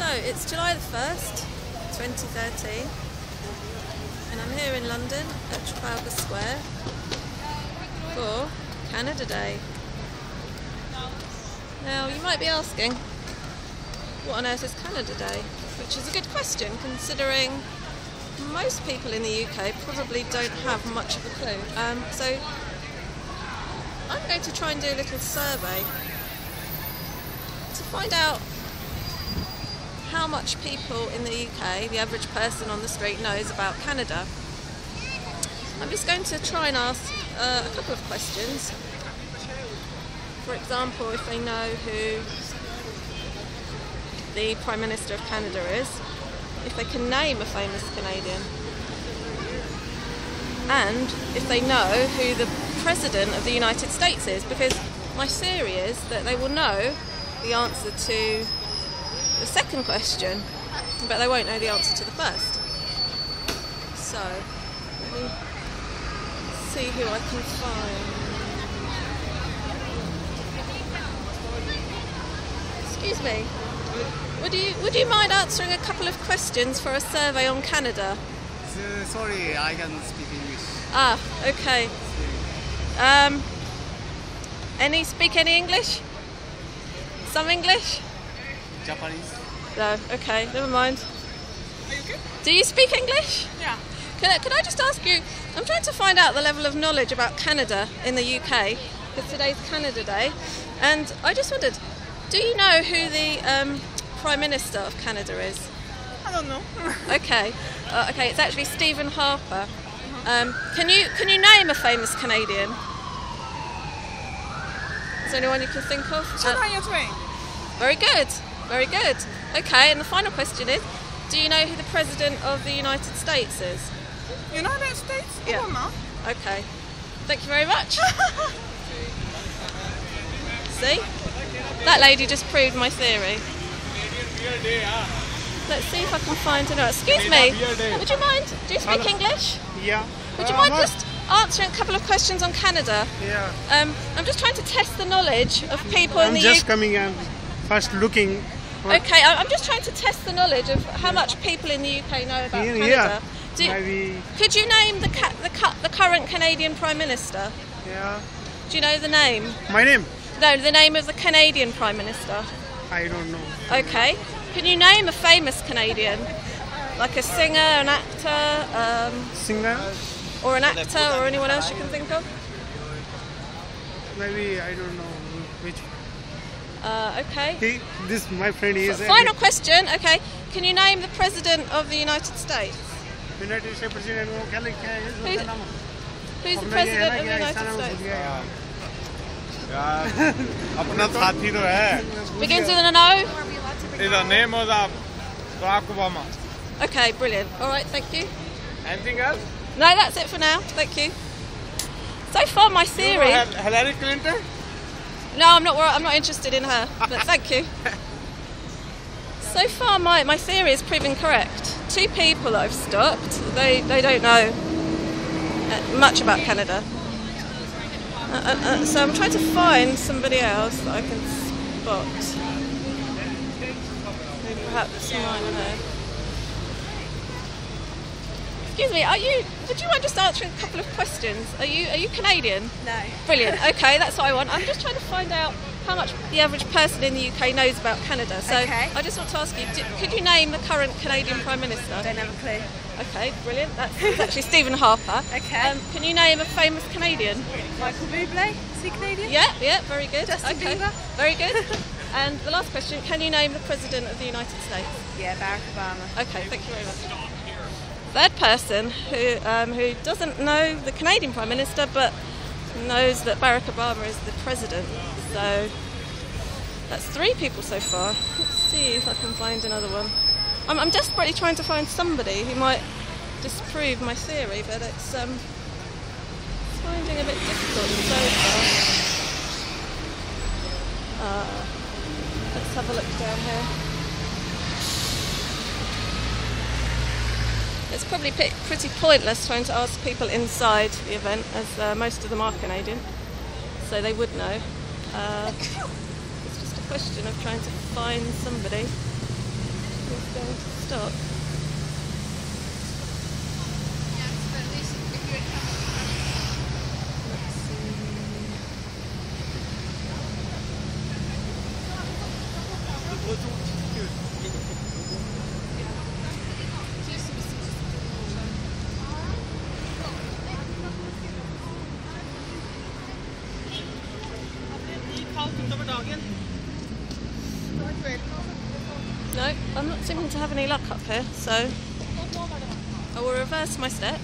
So it's July the 1st, 2013, and I'm here in London at Trafalgar Square for Canada Day. Now you might be asking, what on earth is Canada Day? Which is a good question, considering most people in the UK probably don't have much of a clue. So I'm going to try and do a little survey to find out how much people in the UK, the average person on the street, knows about Canada. I'm just going to try and ask a couple of questions. For example, if they know who the Prime Minister of Canada is, if they can name a famous Canadian, and if they know who the President of the United States is, because my theory is that they will know the answer to the second question, but they won't know the answer to the first. So, let me see who I can find. Excuse me, would you mind answering a couple of questions for a survey on Canada? Sorry, I can speak English. Ah, okay. Speak any English? Some English? Japanese. No, okay, never mind. Are you okay? Do you speak English? Yeah. Can I just ask you, I'm trying to find out the level of knowledge about Canada in the UK, because today's Canada Day, and I just wondered, do you know who the Prime Minister of Canada is? I don't know. Okay, okay, it's actually Stephen Harper. Can you name a famous Canadian? Is there anyone you can think of? Shania Twain. Very good, very good. Okay, and the final question is, do you know who the President of the United States is? United States? Yeah. I don't know. Okay, thank you very much. See? That lady just proved my theory. Let's see if I can find another. Excuse me, would you mind, do you speak English? Yeah. Would you mind just answering a couple of questions on Canada? Yeah. I'm just trying to test the knowledge of people in I'm the just UK. coming and first looking. Okay, I'm just trying to test the knowledge of how much people in the UK know about Canada. Yeah. Do could you name the current Canadian Prime Minister? Yeah. Do you know the name? My name? No, the name of the Canadian Prime Minister. I don't know. Okay. Can you name a famous Canadian? Like a singer, an actor, Singer? or an actor, or anyone else you can think of? Maybe I don't know which. Okay. My friend is. Final question. Okay. Can you name the President of the United States? United States President. Who's the President of the United States? अपना साथी तो है. Begins with an O? The name of Barack Obama. Okay, brilliant. All right, thank you. Anything else? No, that's it for now. Thank you. So far, my theory. Hillary Clinton? No, I'm not interested in her. But thank you. So far, my theory is proven correct. Two people I've stopped. They don't know much about Canada. So I'm trying to find somebody else that I can spot. Maybe perhaps someone I know. Excuse me, would you mind just answering a couple of questions? Are you Canadian? No. Brilliant, okay, that's what I want. I'm just trying to find out how much the average person in the UK knows about Canada. So Okay. I just want to ask you, could you name the current Canadian Prime Minister? Don't have a clue. Okay, brilliant. That's actually Stephen Harper. Okay. Can you name a famous Canadian? Michael Bublé? Is he Canadian? Yeah, very good. Justin okay. Bieber? Very good. And the last question, can you name the President of the United States? Yeah, Barack Obama. Okay, thank you very much. Third person who doesn't know the Canadian Prime Minister but knows that Barack Obama is the President. So that's 3 people so far. Let's see if I can find another one. I'm desperately trying to find somebody who might disprove my theory, but it's finding a bit difficult so far. Let's have a look down here. It's probably pretty pointless trying to ask people inside the event, as most of them are Canadian, so they would know. It's just a question of trying to find somebody. he's going to stop. Let's see. No, I'm not seeming to have any luck up here, so I will reverse my steps.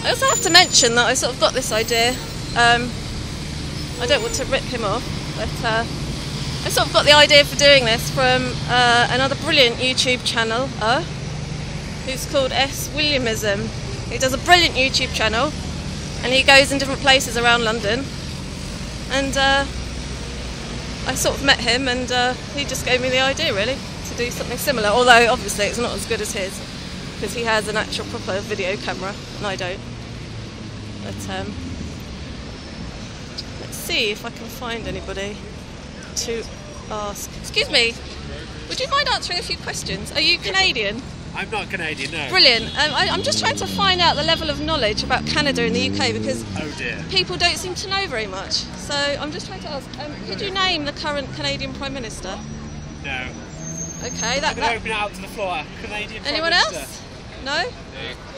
I also have to mention that I sort of got this idea. I don't want to rip him off, but I sort of got the idea for doing this from another brilliant YouTube channel who's called S. Williamism. He does a brilliant YouTube channel and he goes in different places around London, and I sort of met him and he just gave me the idea really to do something similar, although obviously it's not as good as his because he has an actual proper video camera and I don't. But let's see if I can find anybody to ask. Excuse me, would you mind answering a few questions? Are you Canadian? I'm not Canadian, no. Brilliant. I'm just trying to find out the level of knowledge about Canada in the UK because Oh dear. people don't seem to know very much. So I'm just trying to ask, could you name the current Canadian Prime Minister? No. Okay, I'm that. going to open it out to the floor. Canadian Prime Anyone Minister. else? No?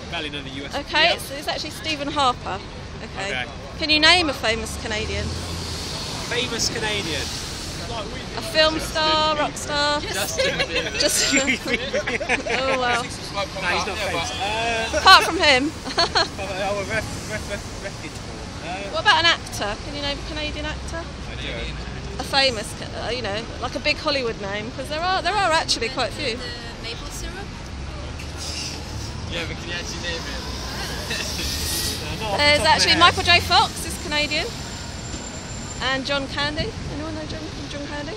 Barely know the US. Okay, Yep. it's actually Stephen Harper. Okay. Okay. Can you name a famous Canadian? Famous Canadian. A film star, rock star? Justin Bieber. Just. Oh wow. No, he's not famous. Apart from him. Reputable. What about an actor? Can you name a Canadian actor? A famous, you know, like a big Hollywood name, because there are actually quite a few. Maple syrup? Yeah, but can you actually name it? There's actually Michael J. Fox is Canadian, and John Candy. Anyone know John Candy?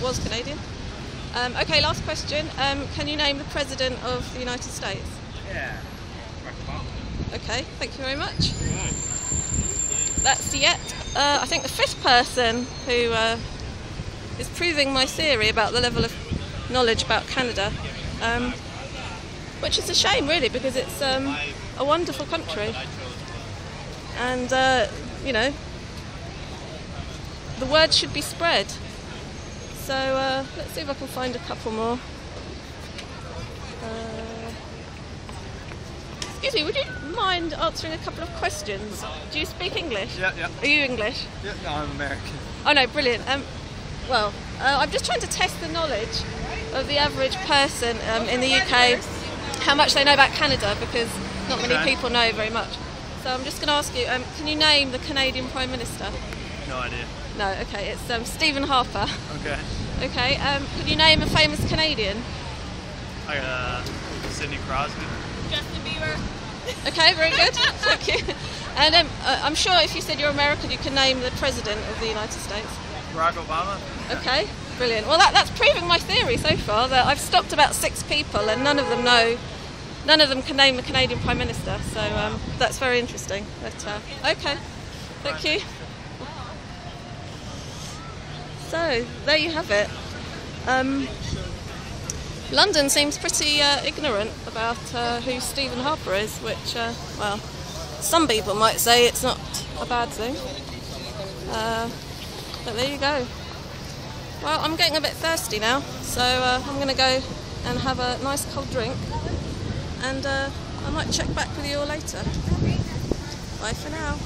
Was Canadian. Okay, last question. Can you name the President of the United States? Yeah. Okay, thank you very much. That's yet, I think, the fifth person who is proving my theory about the level of knowledge about Canada, which is a shame really because it's a wonderful country and you know, the word should be spread. So let's see if I can find a couple more. Excuse me, would you mind answering a couple of questions? Do you speak English? Yeah. Are you English? Yeah, no, I'm American. Oh no, brilliant. Well, I'm just trying to test the knowledge of the average person in the UK, how much they know about Canada, because not many people know very much. So I'm just going to ask you, can you name the Canadian Prime Minister? No idea. No, okay, it's Stephen Harper. Okay. Okay, could you name a famous Canadian? Sidney Crosby. Justin Bieber? Okay, very good, thank you. And I'm sure if you said you're American, you can name the President of the United States. Barack Obama. Okay, brilliant. Well, that's proving my theory so far, that I've stopped about 6 people and none of them can name the Canadian Prime Minister, so that's very interesting. But, okay, thank you. So, there you have it. London seems pretty ignorant about who Stephen Harper is, which, well, some people might say it's not a bad thing. But there you go. Well, I'm getting a bit thirsty now, so I'm going to go and have a nice cold drink, and I might check back with you all later. Bye for now.